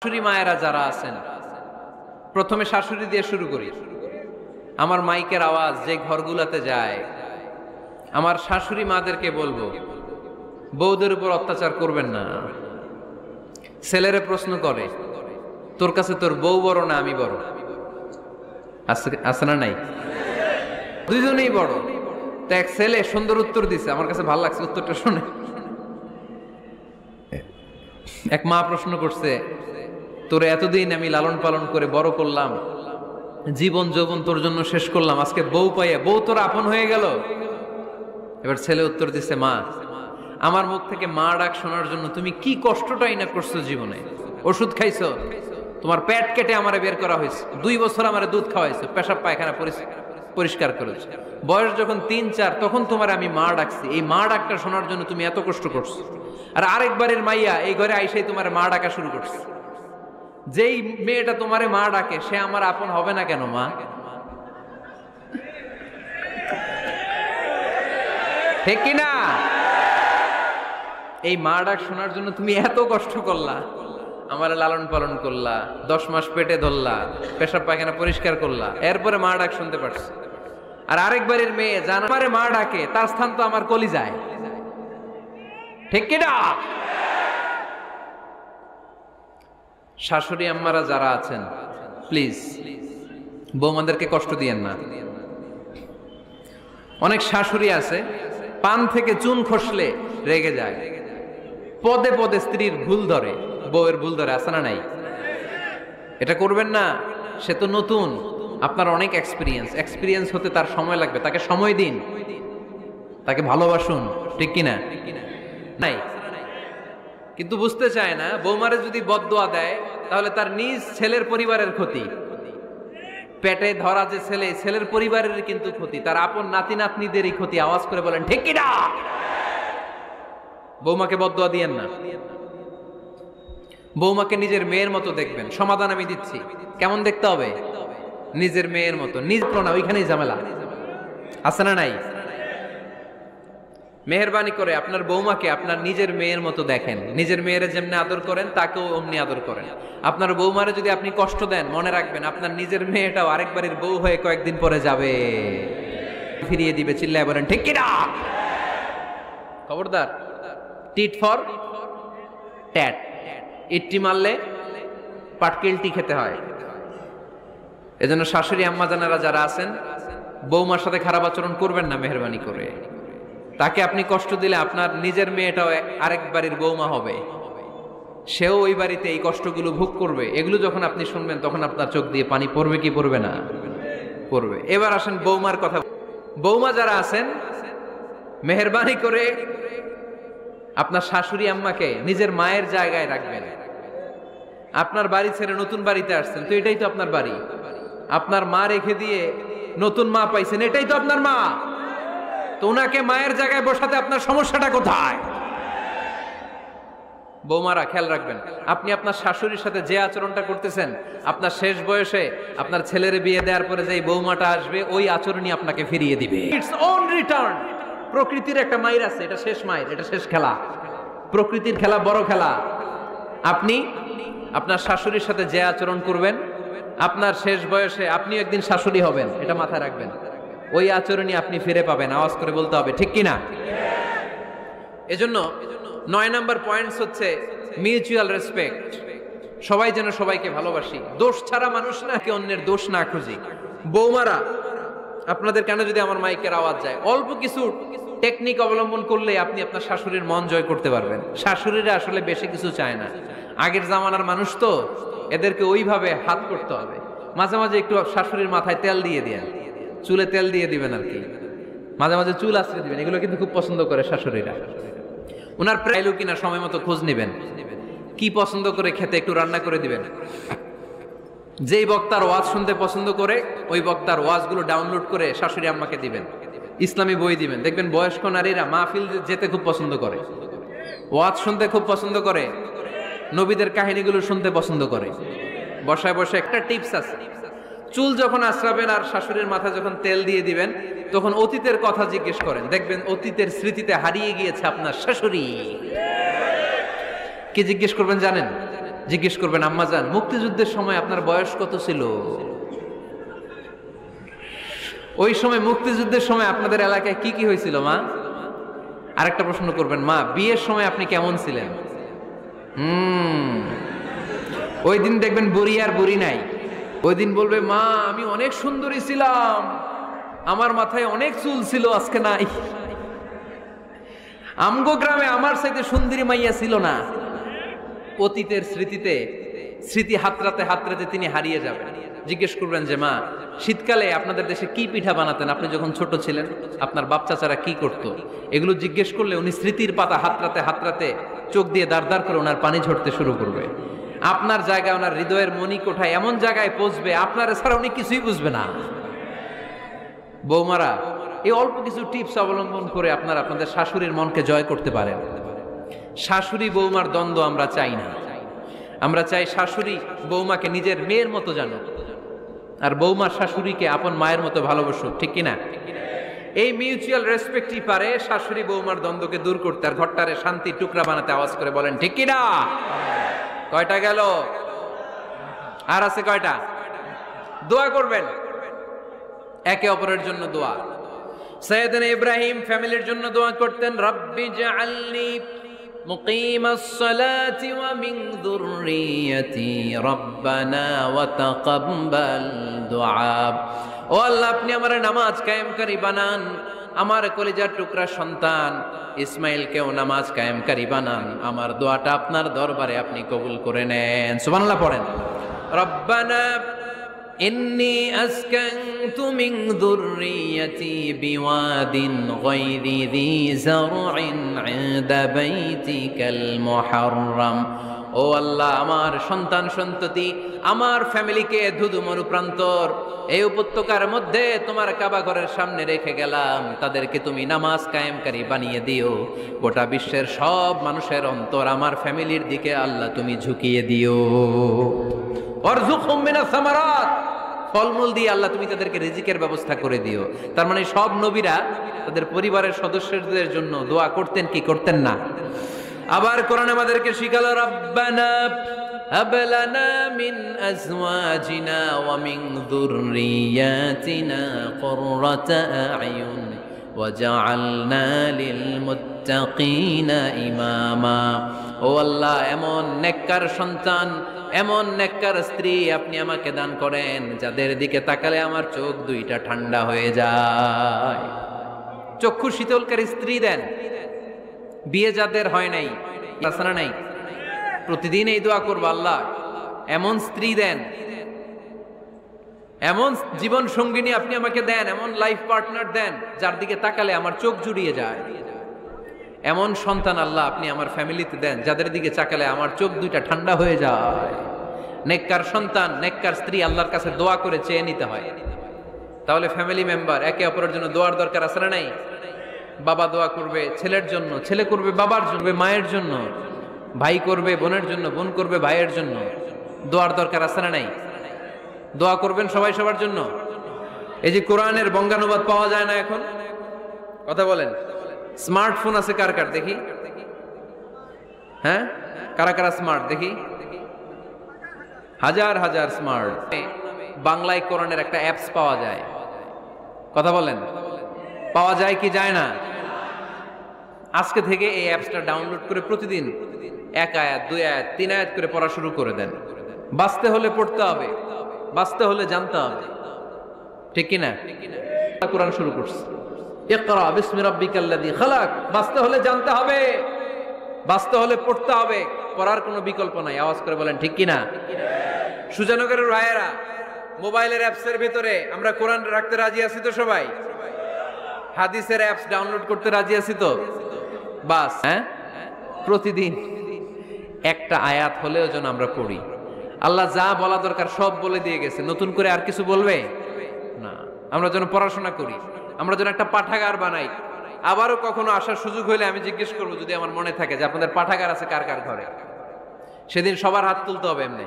শাশুড়ি মায়েরা যারা আছেন, প্রথমে শাশুড়ি দিয়ে শুরু করি। আমার মাইকের আওয়াজ যে ঘরগুলোতে যায়, আমার শাশুড়ি মাদেরকে বলবো, বউদের উপর অত্যাচার করবেন না। ছেলেরে প্রশ্ন করে, তোর কাছে তোর বউ বড় না আমি বড়? আছে না নাই? দুইজনেই বড়। তো এক ছেলে সুন্দর উত্তর দিছে, আমার কাছে ভালো লাগছে উত্তরটা শুনে। এক মা প্রশ্ন করছে, তোরে এতদিন আমি লালন পালন করে বড় করলাম, জীবন যৌবন তোর জন্য শেষ করলাম, আজকে বউ পাইয়া বউ তোর আপন হয়ে গেল। এবার ছেলে উত্তর দিছে, মা, আমার মুখ থেকে মা ডাক শোনার জন্য তুমি কি কষ্টটাই না করছো জীবনে। ওষুধ খাইছো, তোমার পেট কেটে আমারে বের করা হয়েছে, 2 বছর আমারে দুধ খাওয়াইছো, পেশাব পায়খানা পরিষ্কার করেছো। বয়স যখন 3-4 তখন তোমার আমি মা ডাকছি, এই মা ডাকটা শোনার জন্য তুমি এত কষ্ট করছো। আর আরেকবারের মাইয়া এই ঘরে আইসাই তোমার মা ডাকা শুরু করছে। যেই মেয়েটা তোমারে মা ডাকে সে আমার আপন হবে না কেন মা? ঠিক কিনা? এই মা ডাক শোনার জন্য তুমি এত কষ্ট করলা, আমার লালন পালন করলা, 10 মাস পেটে ধরলা, পেশাব পায়খানা পরিষ্কার করলা, এরপরে মা ডাক শুনতে পারছো। আর আরেকবারের মেয়ে জানারে মা ডাকে, তার স্থান তো আমার কলিজায়। ঠিক কিনা? শাশুড়ি আম্মারা যারা আছেন, প্লিজ বৌমাদেরকে কষ্ট দিয়েন না। অনেক শাশুড়ি আছে, পান থেকে চুন খসলে রেগে যায়, পদে পদে স্ত্রীর ভুল ধরে, বউয়ের ভুল ধরে। আছে না নাই? এটা করবেন না। সে তো নতুন, আপনার অনেক এক্সপিরিয়েন্স হতে তার সময় লাগবে। তাকে সময় দিন, তাকে ভালোবাসুন। ঠিক কিনা? নাই কিন্তু বুঝতে চায় না। বৌমারে যদি বদদোয়া দেয় তাহলে তার নিজ ছেলের পরিবারের ক্ষতি, পেটে ধরা যে ছেলে, ছেলের পরিবারের কিন্তু ক্ষতি, তার আপন নাতি নাতনিদেরই ক্ষতি। আওয়াজ করে বলেন ঠিক কিনা? বৌমাকে বদদোয়া দিয়েন না। বৌমাকে নিজের মেয়ের মতো দেখবেন। সমাধান আমি দিচ্ছি। কেমন দেখতে হবে? নিজের মেয়ের মতো। নিজ প্রণা, ওইখানেই ঝামেলা। আছে না নাই? মেহেরবানি করে আপনার বৌমাকে আপনার নিজের মেয়ের মতো দেখেন। নিজের মেয়েরে যেমনি আদর করেন তাকেও অমনি আদর করেন। আপনার বৌমারে যদি আপনি কষ্ট দেন, মনে রাখবেন আপনার নিজের মেয়েটাও আরেকবারের বউ হয়ে কয়েকদিন পরে যাবে, ফিরিয়ে দিবে। চিল্লায় বলেন ঠিক কিনা? খবরদার, টিট ফর ট্যাট। ইট্টি মারলে পাটকেলটি খেতে হয়। এজন্য শাশুড়ি আম্মা জানারা যারা আছেন, বৌমার সাথে খারাপ আচরণ করবেন না মেহেরবানি করে। তাকে আপনি কষ্ট দিলে আপনার নিজের মেয়েটাও আরেক বাড়ির বৌমা হবে, সেও ওই বাড়িতে এই কষ্টগুলো ভোগ করবে। এগুলো যখন আপনি শুনবেন তখন আপনার চোখ দিয়ে পানি পড়বে কি পড়বে না? পড়বে। এবার আসেন বৌমার কথা। বৌমা যারা আছেন, মেহেরবানি করে আপনার শাশুড়ি আম্মাকে নিজের মায়ের জায়গায় রাখবেন। আপনার বাড়ি ছেড়ে নতুন বাড়িতে আসছেন, তো এটাই তো আপনার বাড়ি। আপনার মা রেখে দিয়ে নতুন মা পাইছেন, এটাই তো আপনার মা। তো ওনাকে মায়ের জায়গায় বসাতে আপনার সমস্যাটা কোথায়? বৌমারা খেয়াল রাখবেন, আপনি আপনার শাশুড়ির সাথে যে আচরণটা করতেছেন, আপনার শেষ বয়সে আপনার ছেলের বিয়ে দেওয়ার পরে যে বৌমাটা আসবে, ওই আচরণই আপনাকে ফিরিয়ে দিবে। Its own return. প্রকৃতির একটা মাইর আছে, এটা শেষ মাইর, এটা শেষ খেলা। প্রকৃতির খেলা বড় খেলা। আপনি আপনার শাশুড়ির সাথে যে আচরণ করবেন, আপনার শেষ বয়সে আপনি একদিন শাশুড়ি হবেন, এটা মাথায় রাখবেন। ওই আচরণই আপনি ফিরে পাবেন। আওয়াজ করে বলতে হবে ঠিক কিনা? এজন্য 9 নাম্বার পয়েন্টস হচ্ছে মিউচুয়াল রেসপেক্ট। সবাই যেন সবাইকে ভালোবাসি। দোষ ছাড়া মানুষ না, কে অন্যের দোষ না খুঁজি। বৌমারা, আপনাদের কেন যদি আমার মাইকের আওয়াজ যায়, অল্প কিছু টেকনিক অবলম্বন করলে আপনি আপনার শাশুড়ির মন জয় করতে পারবেন। শাশুড়িরা আসলে বেশি কিছু চায় না। আগের জামানার মানুষ তো, এদেরকে ওইভাবে হাত করতে হবে। মাঝে মাঝে একটু শাশুড়ির মাথায় তেল দিয়ে দেন, চুলে তেল দিয়ে দিবেন আর কি, মাঝে মাঝে চুল আশ্রয় দিবেন। এগুলো কিন্তু খুব পছন্দ করে শাশুড়িরা। ওনার প্রাইলু কিনা সময় মতো খোঁজ নিবেন, কি পছন্দ করে খেতে একটু রান্না করে দিবেন। যেই বক্তার ওয়াজ শুনতে পছন্দ করে, ওই বক্তার ওয়াজগুলো ডাউনলোড করে শাশুড়ি আম্মাকে দিবেন। ইসলামী বই দিবেন। দেখবেন বয়স্ক নারীরা মাহফিল যেতে খুব পছন্দ করে, ওয়াজ শুনতে খুব পছন্দ করে, নবীদের কাহিনীগুলো শুনতে পছন্দ করে। বসায় বসে একটা টিপস আছে, চুল যখন আশ্রাবেন আর শাশুড়ির মাথায় যখন তেল দিয়ে দিবেন, তখন অতীতের কথা জিজ্ঞেস করেন। দেখবেন অতীতের স্মৃতিতে হারিয়ে গিয়েছে আপনার শাশুড়ি। কি জিজ্ঞেস করবেন জানেন? জিজ্ঞেস করবেন, আম্মা জান মুক্তিযুদ্ধের সময় আপনার বয়স কত ছিল? ওই সময় মুক্তিযুদ্ধের সময় আপনাদের এলাকায় কি কি হয়েছিল মা? আরেকটা প্রশ্ন করবেন, মা বিয়ের সময় আপনি কেমন ছিলেন? ওই দিন দেখবেন বুড়ি আর বুড়ি নাই। ওই দিন বলবে, মা আমি অনেক সুন্দরী ছিলাম, আমার মাথায় অনেক চুল ছিল, আজকে নাই। আমগো গ্রামে আমার সাথে সুন্দরী মাইয়া ছিল না। অতীতের স্মৃতিতে, স্মৃতি হাতরাতে হাতরাতে তিনি হারিয়ে যাবেন। জিজ্ঞেস করবেন যে মা শীতকালে আপনাদের দেশে কি পিঠা বানাতেন আপনি যখন ছোট ছিলেন? আপনার বাপ চাচারা কি করতো? এগুলো জিজ্ঞেস করলে উনি স্মৃতির পাতা হাতরাতে হাতরাতে চোখ দিয়ে দাঁড় দাঁড় করে ওনার পানি ঝরতে শুরু করবে। আপনার জায়গায়, ওনার হৃদয়ের মনি কোঠায় এমন জায়গায় পৌঁছবে, আপনার ছাড়া উনি কিছুই বুঝবে না। বৌমারা, এই অল্প কিছু টিপস অবলম্বন করে আপনারা আপনাদের শাশুড়ির মনকে জয় করতে পারেন। শাশুড়ি বৌমার দ্বন্দ্ব আমরা চাই না। আমরা চাই শাশুড়ি বৌমাকে নিজের মেয়ের মতো জানো, আর বৌমার শাশুড়িকে আপন মায়ের মতো ভালোবাসুক, ঠিক কিনা? এই মিউচুয়াল রেসপেক্টই পারে শাশুড়ি বৌমার দ্বন্দ্বকে দূর করতে, আর ঘরটারে শান্তি টুকরা বানাতে। আওয়াজ করে বলেন ঠিক কিনা? কয়টা গেল? আর আছে কয়টা? দোয়া করবেন একে অপরের জন্য। দোয়া, সাইয়েদনা ইব্রাহিম ফ্যামিলির জন্য দোয়া করতেন, রব্বি জাআলনি মুকিমাস সালাতি ওয়া মিন যুররিয়াতি রব্বানা ওয়া তাকাব্বাল দুআ। ও আল্লাহ, আপনি আমার নামাজ কায়েমকারী বানান, আমার কলিজার টুকরা সন্তান ইসমাইলকেও নামাজ কায়েমকারী বানান, আমার দোয়াটা আপনার দরবারে আপনি কবুল করে নেন। সুবহানাল্লাহ পড়েন। রব্বানা ইন্নী আসকানতু মিন যুররিয়াতি বিওয়াদিন গায়রি যী যারইন ইনদা বাইতিকাল মুহাররাম। ও আল্লাহ, আমার সন্তান সন্ততি, আমার ফ্যামিলিকে ধুধু মরুপ্রান্তর এই উপত্যকার মধ্যে তোমার কাবা ঘরের সামনে রেখে গেলাম, তাদেরকে তুমি নামাজ কায়েমকারী বানিয়ে দিও। গোটা বিশ্বের সব মানুষের অন্তর আমার ফ্যামিলির দিকে আল্লাহ তুমি ঝুঁকিয়ে দিও। ওয়ারযুকহুম মিনাস সামারাত, ফলমূল দিয়ে আল্লাহ তুমি তাদেরকে রিজিকের ব্যবস্থা করে দিও। তার মানে সব নবীরা তাদের পরিবারের সদস্যদের জন্য দোয়া করতেন কি করতেন না? আবার কোরআন আমাদেরকে শিখালো, রব্বানা হাব লানা মিন আজওয়াজিনা ওয়া মিন যুররিয়াতিনা কুররাতা আ'য়ুন ওয়াজআলনা লিল মুত্তাকিনা ইমামা। ও আল্লাহ, এমন নেককার সন্তান, এমন নেককার স্ত্রী আপনি আমাকে দান করেন যাদের দিকে তাকালে আমার চোখ দুইটা ঠান্ডা হয়ে যায়। চক্ষু শীতলকারী স্ত্রী দেন। বিয়ে যাদের হয় নাই, আসনা নাই, প্রতিদিন এই দোয়া করবো, আল্লাহ এমন স্ত্রী দেন, এমন জীবন সঙ্গিনী আপনি আমাকে দেন, এমন লাইফ পার্টনার দেন যার দিকে তাকালে আমার চোখ জুড়িয়ে যায়। এমন সন্তান আল্লাহ আপনি আমার ফ্যামিলিতে দেন যাদের দিকে তাকালে আমার চোখ দুইটা ঠান্ডা হয়ে যায়। নেককার সন্তান, নেককার স্ত্রী আল্লাহর কাছে দোয়া করে চেয়ে নিতে হয়। তাহলে ফ্যামিলি মেম্বার একে অপরের জন্য দোয়ার দরকার আছে না নাই? বাবা দোয়া করবে ছেলের জন্য, ছেলে করবে বাবার জন্য, মায়ের জন্য, ভাই করবে বোনের জন্য, বোন করবে ভাইয়ের জন্য। দোয়ার দরকার আছে না নাই? দোয়া করবেন সবাই সবার জন্য। এই যে কোরআনের বঙ্গানুবাদ পাওয়া যায় না এখন, কথা বলেন। স্মার্টফোন আছে কার কার দেখি? হ্যাঁ, কারা কারা স্মার্ট দেখি? হাজার হাজার স্মার্ট। বাংলায় কোরআনের একটা অ্যাপস পাওয়া যায়, কথা বলেন, পাওয়া যায় কি যায় না? আজকে থেকে এই অ্যাপসটা ডাউনলোড করে প্রতিদিন এক আয়াত, দুই আয়াত, তিন আয়াত করে পড়া শুরু করে দেন। বাঁচতে হলে পড়তে হবে, বাঁচতে হলে জানতে হবে, ঠিক কিনা? কোরআন শুরু করছে, ইকরা বিসমি রাব্বিকাল্লাযী খালাক। বাঁচতে হলে জানতে হবে, বাঁচতে হলে পড়তে হবে, পড়ার কোনো বিকল্প নাই। আওয়াজ করে বলেন ঠিক কিনা? সুজানগরের রায়েরা, মোবাইলের অ্যাপসের ভিতরে আমরা কোরআন রাখতে রাজি আছি তো সবাই? হাদিসের অ্যাপস ডাউনলোড করতে রাজি আছি তো? বাস, হ্যাঁ, প্রতিদিন একটা আয়াত হলেও যেন আমরা পড়ি। আল্লাহ যা বলা দরকার সব বলে দিয়ে গেছে, নতুন করে আর কিছু বলবে না। আমরা যেন পড়াশোনা করি, আমরা যেন একটা পাঠাগার বানাই। আবারও কখনো আসার সুযোগ হইলে আমি জিজ্ঞেস করবো, যদি আমার মনে থাকে যে আপনাদের পাঠাগার আছে কার কার ঘরে, সেদিন সবার হাত তুলতে হবে এমনি।